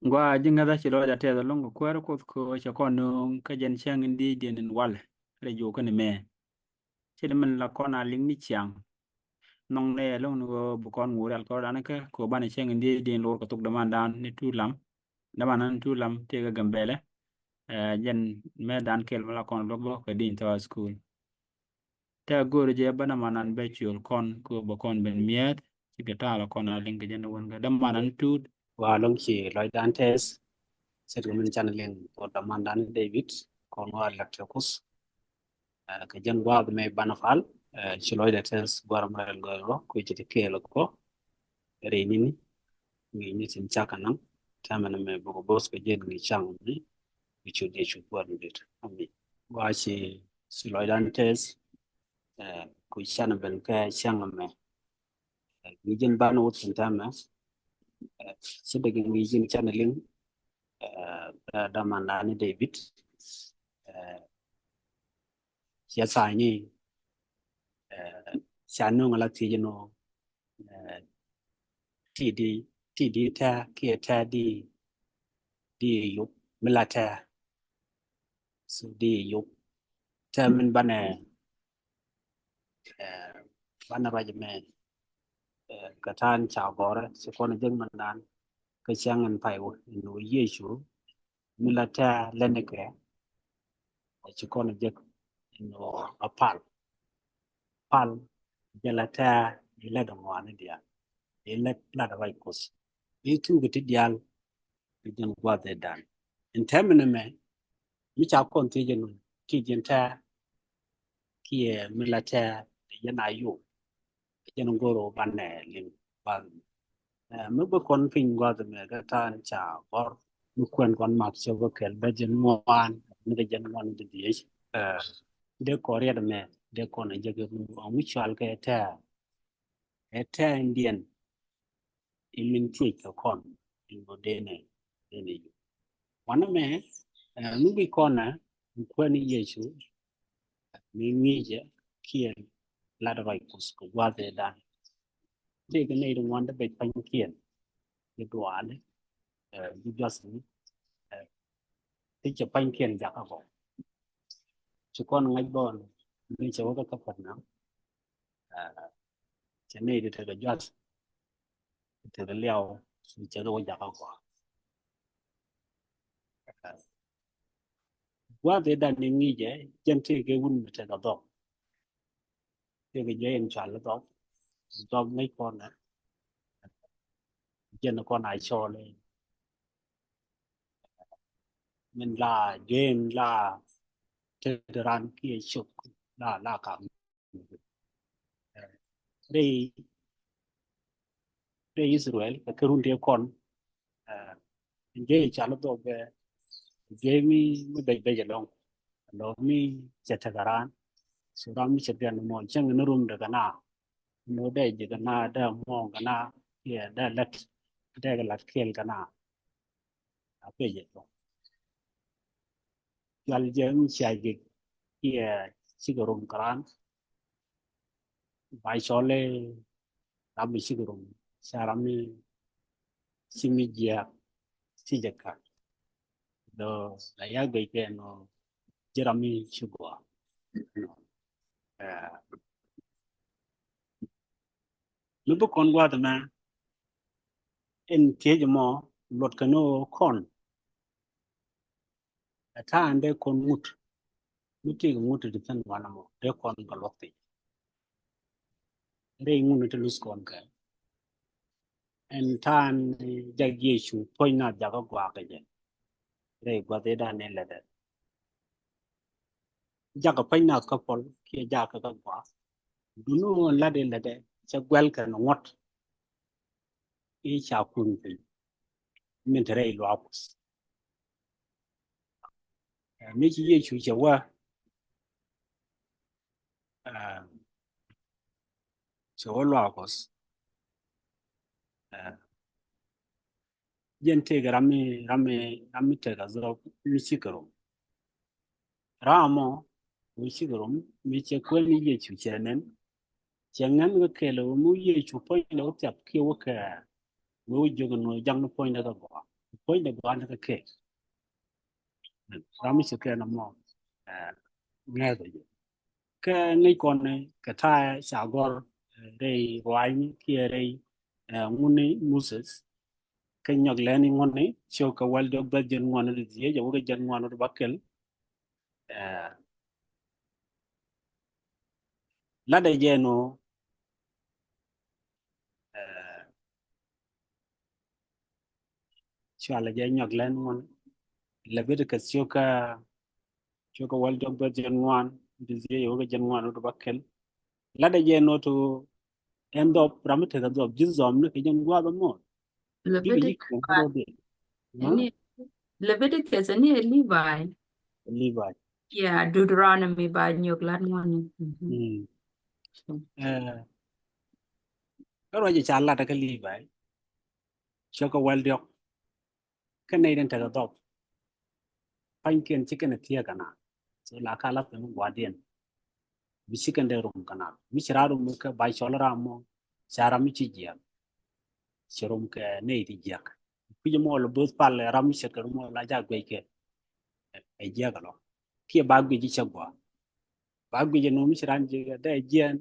Gwa jinga da chilo da te da longo kwero ko cha kono ka jen chang ndi den wal re jo kan me chede men la kona ling ni chang nong ne long no bu kon ngure al ko dan ka ko ban chang ndi den lor ko tuk da man dan ni tu lam da man an tu lam te ga gambele jen me dan kel la kon lok lok ka din to school te gor je bana man an be chul kon ko bu kon ben miet chi ga ta la kon a ling ga jen won ga da man an tu Và long chỉ lời đàn test sẽ được mình channel lên của tầm anh đàn David còn qua Electricus cái dân qua bên này banafal chỉ lời đàn test qua mà người đó cứ chỉ cái là có rồi ní nghĩ xin chắc anh tham anh em bộ boss cái dân nghĩ chăng ní bị chủ đề chủ quan được ami qua chỉ lời đàn test cứ channel bên cái chăng mà nghĩ dân ban út xin tham sẽ được nghĩ dân channel lên Damandani David siya ni siya no ngala ti no ti di ta kia ta di yup melata so di yup ta min bana ba jame katan cha gore se ko na jeng mandan ka changan pai wo no yesu melata leneke ci ko na jek no apal jalata ila da ngwana dia ila la da vai kos itu gati dial bidan gwa de dan in termina me mi cha kon ti jenu ki jenta ki e milata yana yo jenu goro banne lim ban mi ba kon fin gwa de me ga tan cha bor mi kwen kon mak che ba kel ba jen mo wan mi ga jen wan de di de korea de me de kon je ga mu chal ke ta Indian imin ti ka kon in bo dene yo wana me nubi kona mkwani yesu mingije kien lada vai kusko wade dan te ga nei dum wanda be pan kien ye duane you just te che pan kien ja ka ko chu kon ngai bon ni che wa ka pat na che nei de te ga just te ga liao ni che do ja ka ko wade dan ni ngije jen te ga wun te ga do te ga je en chal do mấy con này trên nó con ai cho lên mình là game là Tehran kia chụp là cả đây đây Israel cái run dia con cái chả nó đâu về cái mi bây bây giờ long nó mi chết Tehran sau đó mi chết điện mòn chẳng nó run được cái nào nó đây chỉ cái nào đây mòn cái nào kia đây lật đây cái lật kia cái nào bây giờ Jal jeng siagi kia sigurum karan bai sole rami sigurum sarami simijia sijaka do daya geke no jerami chugwa lubu kon gwa dama en kejmo lot kano kon ta ande kon muti de tan wana mo de kon galokti de ngunu te lus kon ka en tan jagyechu poina jaga gwa ka je de gwa de da ne la de jaga poina ka pol ki jaga ka gwa dunu la de cha gwel ka no ngot e cha kun pe min tere lo apus mi ji ye chu che wa che wa lo apus gente ga rami te ga zo mi sikaro ramo mi sikaro mi che ko ni ye chu chenen chengan ga kelo mu ye chu po lo tap ki wo ka mu jogo no jang no point da ba point de gua na ke rami se ke na mo nghe rồi cái ngay con này cái thai xả gor đây wine kia đây nguni muses cái nhọc lên ngon này chiều cái wal dog bật dân ngon là gì giờ cái dân ngon nó bắt kel là đây giờ nó chiều là giờ nhọc lên ngon là biết cái chiều cái wal dog bật dân ngon là gì giờ cái dân ngon nó bắt kel là đây giờ nó to end up ramit cái job jin zom nó cái dân qua đó mà đi cái gì Leviticus cũng có đi any Leviticus any Levi. Levi Yeah, Deuteronomy by Nyoglat one. cái rồi giờ chả là cái Levi chiều cái wal dog cái này đến cái job pain kian chicken thia kana so la kala pe mu guardian bi chicken de rum kana mi chira rum ka bai cholara mo chara mi chi jia chirum ke nei ti jia ku mo lo bus pal ram mi cheker mo la ja gwe ke e jia ka lo ki ba gwe ji chagwa ba gwe je no mi chira ji de jien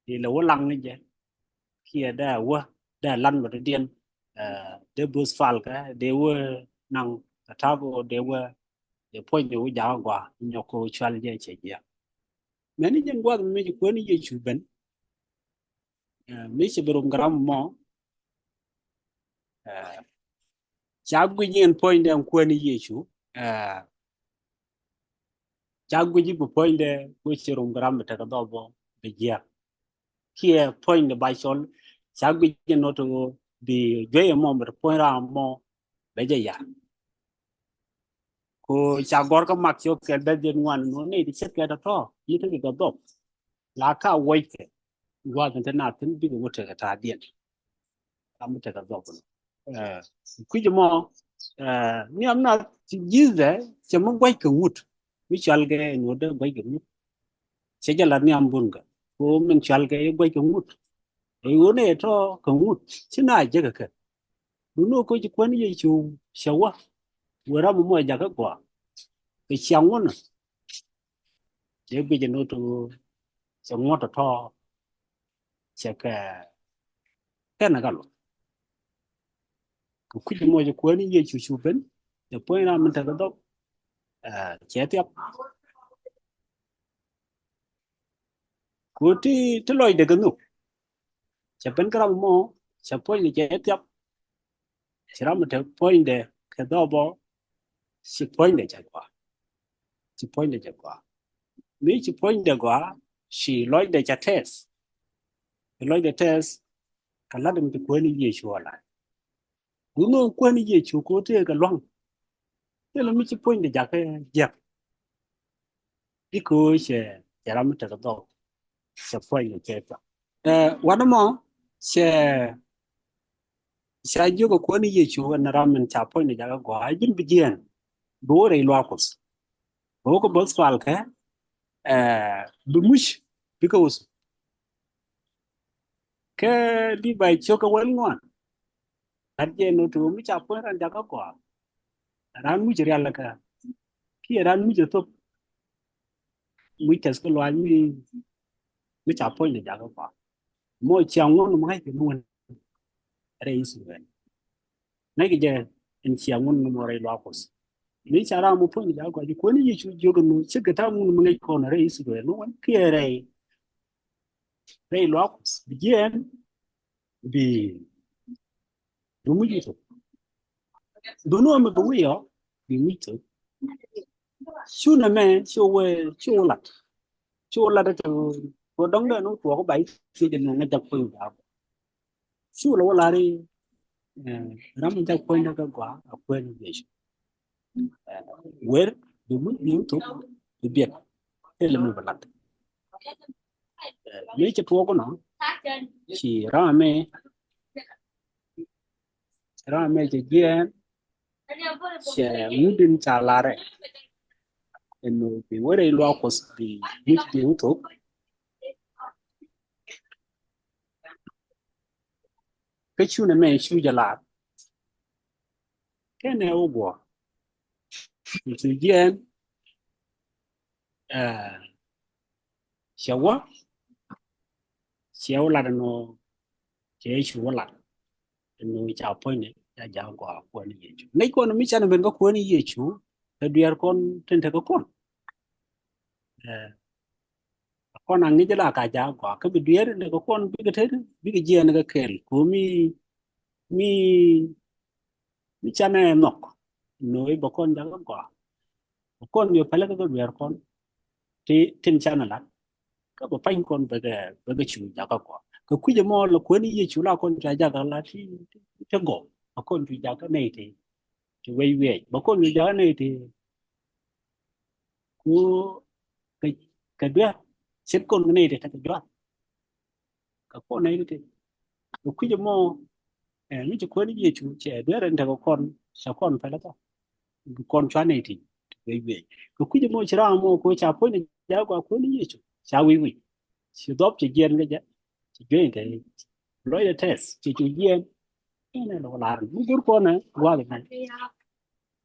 thì là wo lang ni je ki da wa da lan wa de dien de bus pal ka de wo nang ta go de wo de point de wo ja gwa nyoko chwal je che jia many nhân qua mình chỉ quên đi chủ bệnh mấy sự bơm gram mò cháu quy nhiên point để quên đi chủ cháu quy nhiên point để quên sự bơm gram để cái đó bao bây giờ kia point để bài sol cháu quy nhiên nó to bị gây mò mà point ra mò bây giờ ya cô cháu gọi cái mặc cho cái bên dân ngoan nó này thì chết cái đó như thế cái đó lá cả quay cái qua cái nào tính bị cái cái ta điện làm cái đó quý mo ni amna jize chama gwai ka wut mi chalge no da gwai ka wut se jala ni ambunga ko min chalge gwai ka wut e wone to ka wut china je ka no ko ji kwani ye chu shawa wara mo ja ka kwa ke chang won je bi je no to so ngoto to che ka na ga lo ku mo je kwani ye chu ben de point na min ta ga do che tiếp cú thì lôi được cái nụ chả bên cái mò chả point thì che tiếp chỉ làm một point để cái đó bỏ chỉ point để chạy qua chỉ point để chạy qua nếu chỉ point để qua chỉ lôi để chạy test lôi để test cái là đừng quên đi gì chùa lại cú nó quên đi gì chùa cú thì cái loang thế là mình chỉ point để chạy cái dẹp đi cú sẽ làm một cái đó sẽ point để chạy quaวันนั้นsẽอยู่กับคนที่อยู่ในรามมันจะพูดในจากกว่ายิ่งไปเยี่ยนบัวเรียลวากุสบัวก็บัสฟาลค์บุมุชบิคอสแค่ดีไปชั่วกับวันงวนแต่เจนุทูมิจะพูดในจากกว่าร้านมุจเรียลก็ที่ร้านมุจทุบมุจเทสก็ลอยมิจะพูดในจากกว่ามั่วเชียงงวนไม่ให้เป็นมวนเรื่องสุดเลยนั่นก็จะเป็นเชียงงวนมั่วเรียลวากุสนี่ชารามุพูดในจากกว่าที่คนที่อยู่กันนู้นสิ่งที่ทำมันไม่คนเรื่องสุดเลยนู้นคืออะไรเรื่องลวกุสบิเจนบีดูมุจทุบดูโน้มบุยอ่ะบีมุจทุบชูนั่นแม่ชูลัดจะก็ดองเดินนู้นตัวก็ไปที่จะนั่งจับปืนเอาชูแล้วลารีรำจับปืนแล้วก็กว่าเอาปืนยิงเวรดูมุจทุบดูเบียดเอลิมันบลัดนี่จะทัวก็หนอชีราเมจะเยี่ยนเชื่อมุดินจาลาเร่เอ็นโนบีเวรลวกุสบีมุจทุบก็ชูนั่นแม่ชูจะลา cái này ô bùa tự nhiên à xéo quá xéo là nó chế chú là nó chào phơi này ya ja qua qua ni yechu nei con mi chana ben ko ni yechu e duar con ten te ko con eh con ang ni jala ka ja qua ka bi duar ne ko con bi ga te bi ga je ne ga kel ko mi mi chana nok noi ba con ja qua con yo pala ka duar con ti tin chana la ka ba pain con ba ga chu ja ka qua ko ku je mo lo ko ni yechu la con ja ja ka la ti te go con tu ja ka nei ti thì quay về bà con người già này thì của cái đứa xếp con cái này để thằng đứa cái con này thì lúc khi mà như cho con gì chú trẻ đứa lên thằng con sao con phải là sao con chó này thì quay về lúc khi mà chỉ ra mà cô chả phối này giáo qua phối này chú sao quay về chỉ đáp chỉ riêng cái gì chỉ riêng cái lối để test chỉ riêng cái này là làm những đứa con này qua được này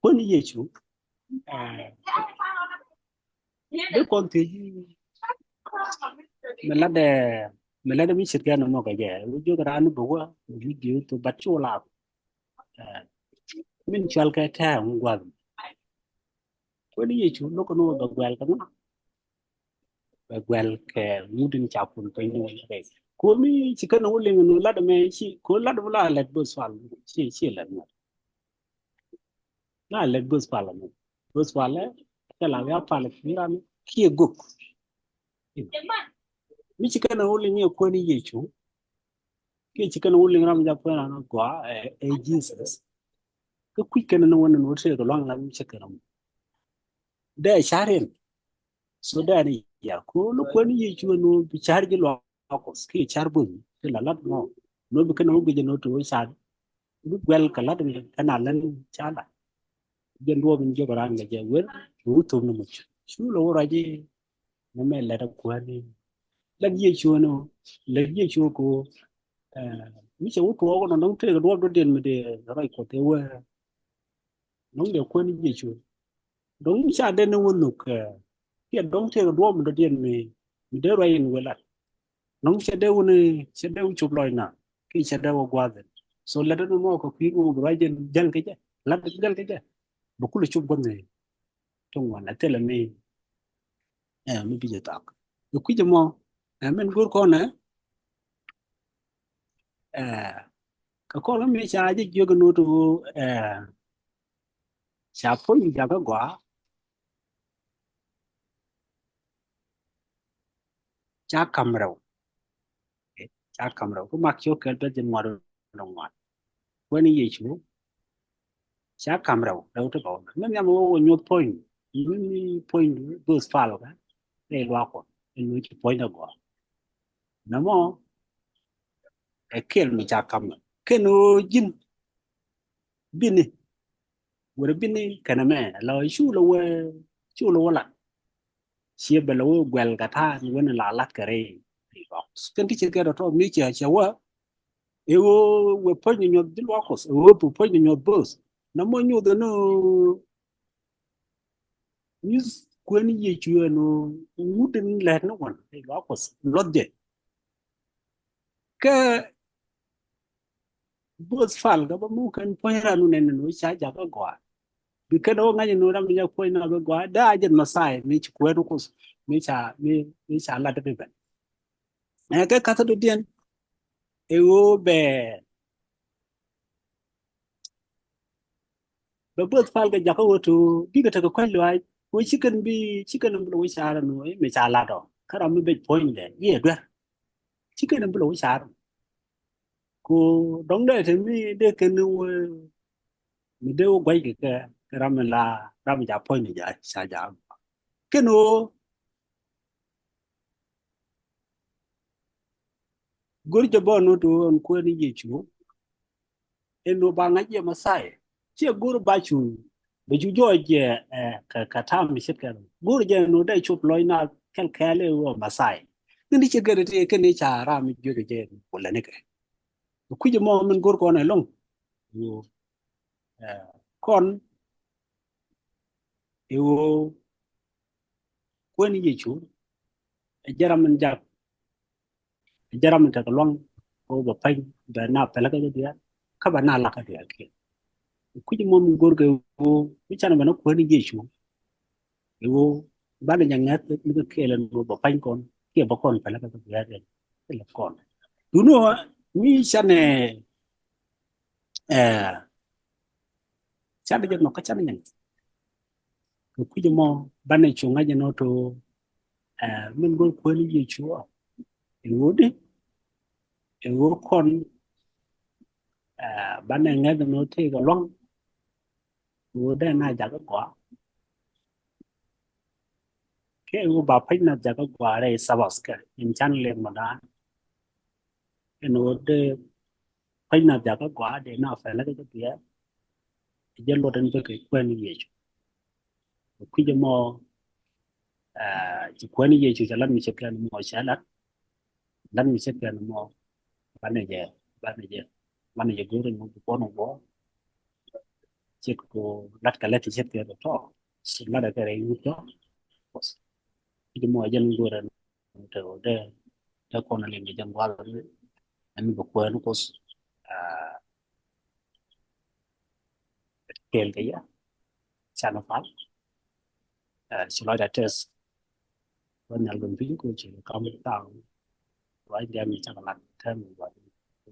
phối này chú đứa con thì mình là để mình là để mình sẽ nó một cái gì ví cái anh bảo video tôi bắt chỗ làm mình chọn cái thẻ không quan cái gì chú nó có nó được quen cái quen cái mua đến chào cùng cái nó như vậy cô mi chỉ cần nó lên nó là để chỉ cô là đó là lật bus vào chỉ là lật bus vào cái là cái phải là cái là kia gục mi chỉ cần nó lên như cô ni gì chú cái chỉ cần nó lên làm cho cô nó quá Jesus cái quy cái nó nó sẽ có loang lắm sẽ cái để sharing so da ni ya ko lo ko ni ju no bi char gi lo ko ski char bu te la lat no bi kana bi no to sa bi gwel ka lat ni kana lan cha la gen do bin jo ran ga je wer ru to no mu su lo ra ji no me la da ko ni la ji chu no la ji chu ko mi che u ko no no te do den me de ra ko te we no de ko ni ji chu dong cha de no no ka hiện đóng theo đua một điện mình đỡ rồi in vậy là nóng sẽ đeo chụp lòi nè khi sẽ đeo qua rồi số là nó mua có khí của rồi dân cái chứ lát dân cái chứ một cú chụp con này trong ngoài là thế là mình bây giờ tao được quý cho mua mình gửi con nữa cái con nó mới xài chứ chưa có nuôi tụ xài phối như cái quả cha cầm đầu có mặc chỗ cái đó trên ngoài đồng ngoài quên gì chú cha cầm đầu đâu có bảo mình nhắm vào nhiều point những point bus follow cái để loa của những cái point đó của nó mà cái kia mình cha cầm cái nó jin bini vừa bini cái này mẹ là chú lâu là chia bê lâu quẹt cả tha nhưng vẫn là lát cái này cái cái đó thôi mình chỉว่าeu we point in your deal workers we point in your boss na mo nyu de no news ko ni ye chu no wooden let no one deal workers lot de ka boss fal ga ba mu kan point ra no ne no cha ja ga gwa bi ka do nga no ram ya point na ga gwa da je ma sai mi chu ko no ko mi cha la de be ka ka to dien eu be ba bớt phal cái giặc ở chỗ đi cái thằng quay lại với chicken nó lối xa rồi nói mày xa là đó cái đó mới bị point đấy gì đấy chicken nó lối xa rồi cô đóng đấy thì mới để cái nó mình đều quay cái làm là làm giả point này vậy xa giả cái nó gửi cho bọn nó tụi anh quên đi gì chú em nó bằng cái gì mà sai chỉ gửi ba chú bây giờ je ka tham mi sit kan gur je no dai chup loy na kel kale wo masai ni che gere te ke ni cha ra mi ju je wala ne ke ku je mo min gur ko na long yo con yêu quên gì chú jaram jak jaram ta long o ba pai da na pela ka dia ka ba na la ka dia ke ku ji mon gor ke o mi chana ba no quên gì chú yêu ba de yang ngat mi ka ke len ba pai con ke ba con pela ka dia ke la con you know mi chane chana je no ka chana yang ku ji mo ba ne chu nga je no to min gor quên gì chú yêu đi yêu con bạn này nghe nó thì có long vừa đây này chả có quả cái vừa bảo phải là chả có quả đây sao cái in chăn lên mà đã cái nó đây phải là chả có quả để nó phải là cái kia giờ lo đến cái quen như vậy khi mà chỉ quen như vậy chỉ là mình sẽ quen mọi sẽ là mình sẽ quen mọi bạn này về bạn này về bạn này về cứ đừng có nó bỏ chỉ có đặt cái lệ thì sẽ quen được đó xin là cái này như đó khi mà dân vừa rồi từ đây cho con là liền dân qua rồi anh vừa quen nó có kèm cái gì sao nó phải xin lỗi đã test bên nhà gần phía của chị có một tàu với đem cho làm thêm một vài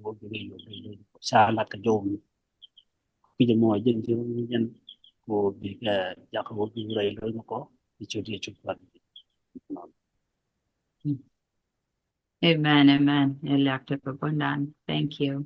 một cái gì xa là cái dồn khi mà mọi dân thiếu nhân của việc giao thông của người đối nó có thì chưa đi chụp hình. Amen, amen. Elected Papandan. Thank you.